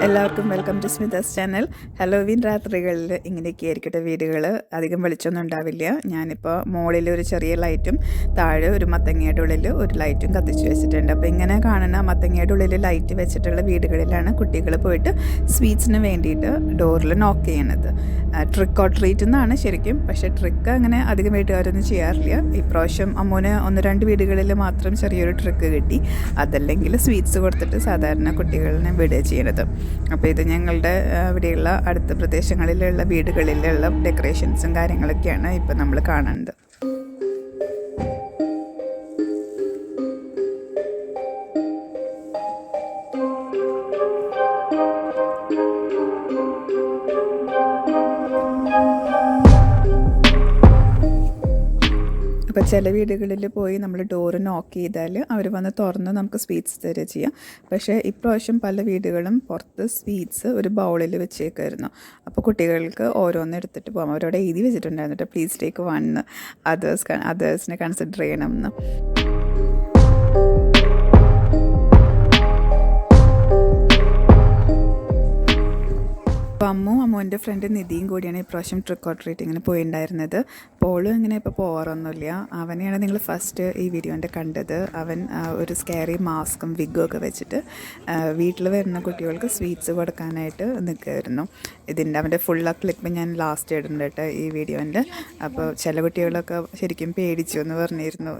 എല്ലാവർക്കും welcome to സ്മിതാസ് channel. Halloween രാത്രികളിൽ ഇങ്ങനെയൊക്കെ ആയിരിക്കട്ടെ വീടുകൾ. അധികം വെളിച്ചൊന്നും ഉണ്ടാവില്ല. ഞാനിപ്പോൾ മുകളിൽ ഒരു ചെറിയ ലൈറ്റും താഴെ ഒരു മത്തങ്ങയുടെ ഉള്ളിൽ ഒരു ലൈറ്റും കത്തിച്ച് വെച്ചിട്ടുണ്ട്. അപ്പോൾ ഇങ്ങനെ കാണുന്ന മത്തങ്ങയുടെ ഉള്ളിൽ ലൈറ്റ് വെച്ചിട്ടുള്ള വീടുകളിലാണ് കുട്ടികൾ പോയിട്ട് സ്വീറ്റ്സിന് വേണ്ടിയിട്ട് ഡോറിൽ നോക്ക് ചെയ്യണത്. ട്രിക്ക് ഓർ ട്രീറ്റ് എന്നാണ് ശരിക്കും. പക്ഷേ ട്രിക്ക് അങ്ങനെ അധികം വീട്ടുകാരൊന്നും ചെയ്യാറില്ല. ഇപ്രാവശ്യം അമ്മൂന് 1-2 വീടുകളിൽ മാത്രം ചെറിയൊരു ട്രിക്ക് കിട്ടി. അതല്ലെങ്കിൽ സ്വീറ്റ്സ് കൊടുത്തിട്ട് സാധാരണ കുട്ടികളെ വിടുക ചെയ്യണത്. അപ്പോൾ ഇത് ഞങ്ങളുടെ ഇവിടെയുള്ള അടുത്ത പ്രദേശങ്ങളിലുള്ള വീടുകളിലുള്ള ഡെക്കറേഷൻസും കാര്യങ്ങളൊക്കെയാണ് ഇപ്പോൾ നമ്മൾ കാണുന്നത്. അപ്പോൾ ചില വീടുകളിൽ പോയി നമ്മൾ ഡോറ് നോക്ക് ചെയ്താൽ അവർ വന്ന് തുറന്ന് നമുക്ക് സ്വീറ്റ്സ് തരിക ചെയ്യാം. പക്ഷേ ഇപ്രാവശ്യം പല വീടുകളും പുറത്ത് സ്വീറ്റ്സ് ഒരു ബൗളിൽ വെച്ചേക്കായിരുന്നു. അപ്പോൾ കുട്ടികൾക്ക് ഓരോന്ന് എടുത്തിട്ട് പോകാം. അവരോട് എഴുതി വെച്ചിട്ടുണ്ടായിരുന്നു, പ്ലീസ് ടേക്ക് 1, അതേഴ്സിനെ കൺസിഡർ ചെയ്യണം എന്ന്. അപ്പോൾ അമ്മുവിൻ്റെ ഫ്രണ്ട് നിധിയും കൂടിയാണ് ഇപ്രാവശ്യം ട്രിക്ക് ഓർ ട്രീറ്റിങ്ങിന് പോയിട്ടുണ്ടായിരുന്നത്. പോളും ഇങ്ങനെ ഇപ്പോൾ പോകാറൊന്നുമില്ല. അവനെയാണ് നിങ്ങൾ ഫസ്റ്റ് ഈ വീഡിയോൻ്റെ കണ്ടത്. അവൻ ഒരു സ്കാരി മാസ്കും വിഗും ഒക്കെ വെച്ചിട്ട് വീട്ടിൽ വരുന്ന കുട്ടികൾക്ക് സ്വീറ്റ്സ് കൊടുക്കാനായിട്ട് നിൽക്കുമായിരുന്നു. അവൻ്റെ ഫുൾ ക്ലിപ്പ് ഞാൻ ലാസ്റ്റ് ഇടുന്നുണ്ട് കേട്ടോ ഈ വീഡിയോൻ്റെ. അപ്പോൾ ചില കുട്ടികളൊക്കെ ശരിക്കും പേടിച്ചു എന്ന് പറഞ്ഞിരുന്നു.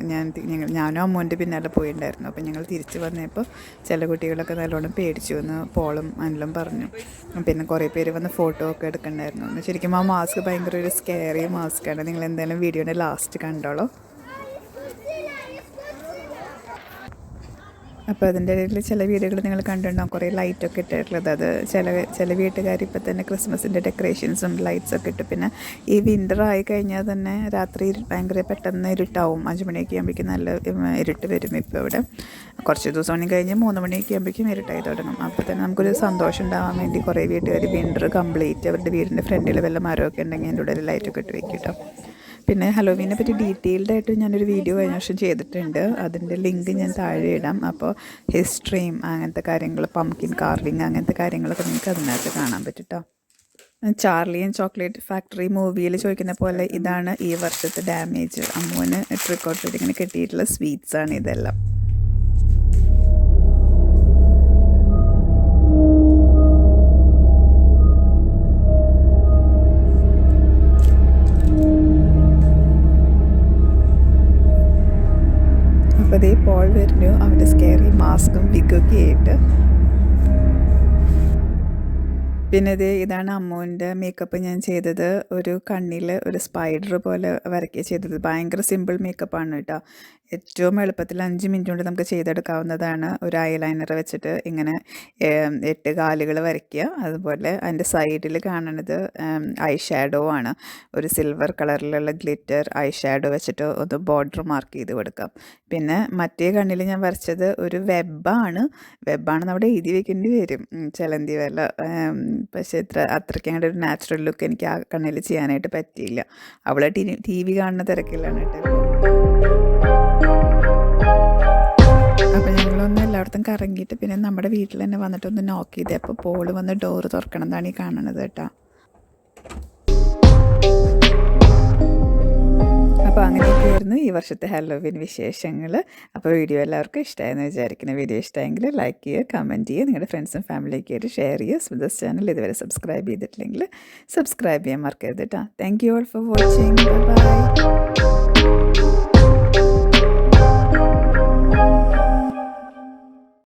ഞാനും അമ്മുവിൻ്റെ പിന്നാലെ പോയിട്ടുണ്ടായിരുന്നു. അപ്പോൾ ഞങ്ങൾ തിരിച്ച് വന്നപ്പോൾ ചില കുട്ടികളൊക്കെ നല്ലോണം പേടിച്ചു എന്ന് പോളും അനിലും പറഞ്ഞു. പിന്നെ കുറേ പേര് വന്ന് ഫോട്ടോ ഒക്കെ എടുക്കണ്ടായിരുന്നു. ശരിക്കും ആ മാസ്ക് ഭയങ്കര ഒരു സ്കെയറി മാസ്കാണ്. നിങ്ങൾ എന്തായാലും വീഡിയോയുടെ ലാസ്റ്റ് കണ്ടോളൂ. അപ്പോൾ അതിൻ്റെ ഇടയിൽ ചില വീടുകൾ നിങ്ങൾ കണ്ടിട്ടുണ്ടാകും കുറേ ലൈറ്റൊക്കെ ഇട്ടിട്ടുള്ളത്. അത് ചില വീട്ടുകാർ ഇപ്പോൾ തന്നെ ക്രിസ്മസിൻ്റെ ഡെക്കറേഷൻസും ലൈറ്റ്സൊക്കെ ഇട്ട്. പിന്നെ ഈ വിൻ്റർ ആയി കഴിഞ്ഞാൽ തന്നെ രാത്രി ഭയങ്കര പെട്ടെന്ന് ഇരുട്ടാവും. 5 മണിയൊക്കെ ആകുമ്പോഴേക്കും നല്ല ഇരുട്ട് വരും. ഇപ്പോൾ ഇവിടെ കുറച്ച് ദിവസം മണി കഴിഞ്ഞ് 3 മണിയൊക്കെ ആകുമ്പോഴേക്കും ഇരുട്ടായി തുടങ്ങും. അപ്പോൾ തന്നെ നമുക്കൊരു സന്തോഷം ഉണ്ടാകാൻ വേണ്ടി കുറേ വീട്ടുകാർ വിൻ്റർ കംപ്ലീറ്റ് അവരുടെ വീടിൻ്റെ ഫ്രണ്ടിൽ വല്ല മരമൊക്കെ ഉണ്ടെങ്കിൽ അതിൻ്റെ ഉള്ളിൽ ലൈറ്റൊക്കെ ഇട്ട് വെക്കും കേട്ടോ. പിന്നെ ഹലോവീനെ പറ്റി ഡീറ്റെയിൽഡ് ആയിട്ട് ഞാനൊരു വീഡിയോ കഴിഞ്ഞ വർഷം ചെയ്തിട്ടുണ്ട്. അതിൻ്റെ ലിങ്ക് ഞാൻ താഴെ ഇടാം. അപ്പോൾ ഹിസ്റ്ററിയും അങ്ങനത്തെ കാര്യങ്ങൾ, പംകിൻ കാർവിങ് അങ്ങനത്തെ കാര്യങ്ങളൊക്കെ നിങ്ങൾക്ക് അതിനകത്ത് കാണാൻ പറ്റും കേട്ടോ. ചാർലി ആൻഡ് ചോക്ലേറ്റ് ഫാക്ടറി മൂവിയിൽ ചോദിക്കുന്ന പോലെ ഇതാണ് ഈ വർഷത്തെ ഡാമേജ്. അമ്മുവിന് ട്രിക്ക് ഓർ ട്രീറ്റിങ്ങിന് കിട്ടിയിട്ടുള്ള സ്വീറ്റ്സാണ് ഇതെല്ലാം. അപ്പോൾ അതേ പോൾ വരുന്നു അവൻ്റെ സ്കെയറി മാസ്കും വിഗൊക്കെ ആയിട്ട്. പിന്നെ ഇതാണ് അമ്മുവിൻ്റെ മേക്കപ്പ് ഞാൻ ചെയ്തത്. ഒരു കണ്ണിൽ ഒരു സ്പൈഡർ പോലെ വരയ്ക്കുക ചെയ്തത്. ഭയങ്കര സിമ്പിൾ മേക്കപ്പാണ് കേട്ടോ. ഏറ്റവും എളുപ്പത്തിൽ 5 മിനിറ്റ് കൊണ്ട് നമുക്ക് ചെയ്തെടുക്കാവുന്നതാണ്. ഒരു ഐലൈനർ വെച്ചിട്ട് ഇങ്ങനെ 8 കാലുകൾ വരയ്ക്കുക. അതുപോലെ അതിൻ്റെ സൈഡിൽ കാണുന്നത് ഐ ഷാഡോ ആണ്. ഒരു സിൽവർ കളറിലുള്ള ഗ്ലിറ്റർ ഐ ഷാഡോ വെച്ചിട്ട് ഒന്ന് ബോർഡർ മാർക്ക് ചെയ്ത് കൊടുക്കാം. പിന്നെ മറ്റേ കണ്ണിൽ ഞാൻ വരച്ചത് ഒരു വെബാണ് നമ്മുടെ എഴുതി വെക്കേണ്ടി വരും, ചിലന്തി വല. പക്ഷേ അത്രയ്ക്ക് അങ്ങോട്ട് ഒരു നാച്ചുറൽ ലുക്ക് എനിക്ക് ആ കണ്ണിൽ ചെയ്യാനായിട്ട് പറ്റിയില്ല. അവളെ TV കാണുന്ന തിരക്കിലാണ് കേട്ടോ. അപ്പോൾ ഞങ്ങളൊന്ന് എല്ലായിടത്തും കറങ്ങിയിട്ട് പിന്നെ നമ്മുടെ വീട്ടിൽ തന്നെ വന്നിട്ടൊന്ന് നോക്ക് ചെയ്തേ. അപ്പോൾ പോള് വന്ന് ഡോറ് തുറക്കണമെന്നാണ് ഈ കാണുന്നത് കേട്ടോ. അപ്പോൾ അങ്ങനെയൊക്കെയായിരുന്നു ഈ വർഷത്തെ ഹലോവീൻ വിശേഷങ്ങൾ. അപ്പോൾ വീഡിയോ എല്ലാവർക്കും ഇഷ്ടമായെന്ന് വിചാരിക്കുന്നു. വീഡിയോ ഇഷ്ടമായെങ്കിൽ ലൈക്ക് ചെയ്യുക, കമൻറ്റ് ചെയ്യുക, നിങ്ങളുടെ ഫ്രണ്ട്സും ഫാമിലിയൊക്കെ ആയിട്ട് ഷെയർ ചെയ്യുക. സ്മിതസ് ചാനൽ ഇതുവരെ സബ്സ്ക്രൈബ് ചെയ്തിട്ടില്ലെങ്കിൽ സബ്സ്ക്രൈബ് ചെയ്യാൻ മറക്കരുത് കേട്ടോ. Thank you all for watching. By.